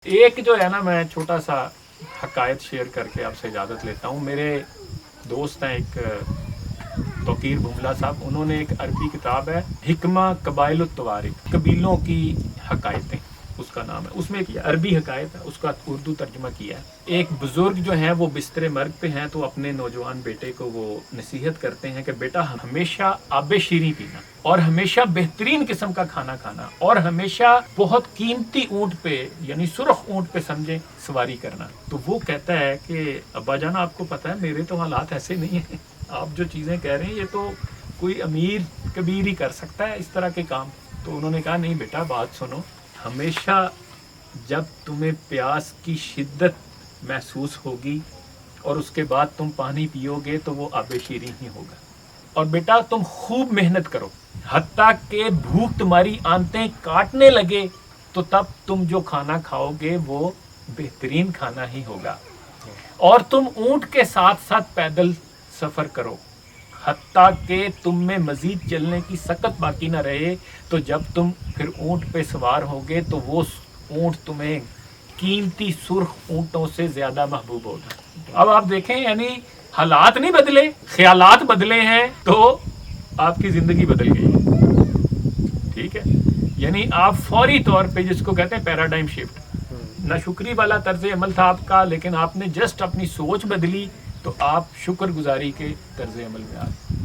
ایک جو ہے نا، میں چھوٹا سا حقائق شیئر کر کے آپ سے اجازت لیتا ہوں. میرے دوست ہیں ایک توقیر بھملا صاحب، انہوں نے ایک عربی کتاب ہے حکمہ قبائل الطوارق، قبیلوں کی حقائقیں اس کا نام ہے. اس میں ایک عربی حقائق ہے، اس کا اردو ترجمہ کیا ہے. ایک بزرگ جو ہیں وہ بستر مرگ پہ ہیں، تو اپنے نوجوان بیٹے کو وہ نصیحت کرتے ہیں کہ بیٹا ہمیشہ آب شیریں پینا، اور ہمیشہ بہترین قسم کا کھانا کھانا، اور ہمیشہ بہت قیمتی اونٹ پہ یعنی سرخ اونٹ پہ سمجھیں سواری کرنا. تو وہ کہتا ہے کہ ابا جان آپ کو پتہ ہے میرے تو حالات ایسے نہیں ہیں، آپ جو چیزیں کہہ رہے ہیں یہ تو کوئی امیر کبیر ہی کر سکتا ہے اس طرح کے کام. تو انہوں نے کہا نہیں بیٹا بات سنو، ہمیشہ جب تمہیں پیاس کی شدت محسوس ہوگی اور اس کے بعد تم پانی پیو گے تو وہ آب شیریں ہی ہوگا. اور بیٹا تم خوب محنت کرو، حتیٰ کہ بھوک تمہاری آنتیں کاٹنے لگے تو تب تم جو کھانا کھاؤ گے وہ بہترین کھانا ہی ہوگا. اور تم اونٹ کے ساتھ ساتھ پیدل سفر کرو، حتیٰ کہ تم میں مزید چلنے کی سکت باقی نہ رہے، تو جب تم پھر اونٹ پہ سوار ہوگے تو وہ اونٹ تمہیں قیمتی سرخ اونٹوں سے زیادہ محبوب ہوگا. اب آپ دیکھیں، یعنی حالات نہیں بدلے، خیالات بدلے ہیں تو آپ کی زندگی بدل گئی. ٹھیک ہے، یعنی آپ فوری طور پہ جس کو کہتے ہیں پیراڈائم شفٹ، نہ شکری والا طرز عمل تھا آپ کا، لیکن آپ نے جسٹ اپنی سوچ بدلی تو آپ شکر گزاری کے طرز عمل میں آ گئے.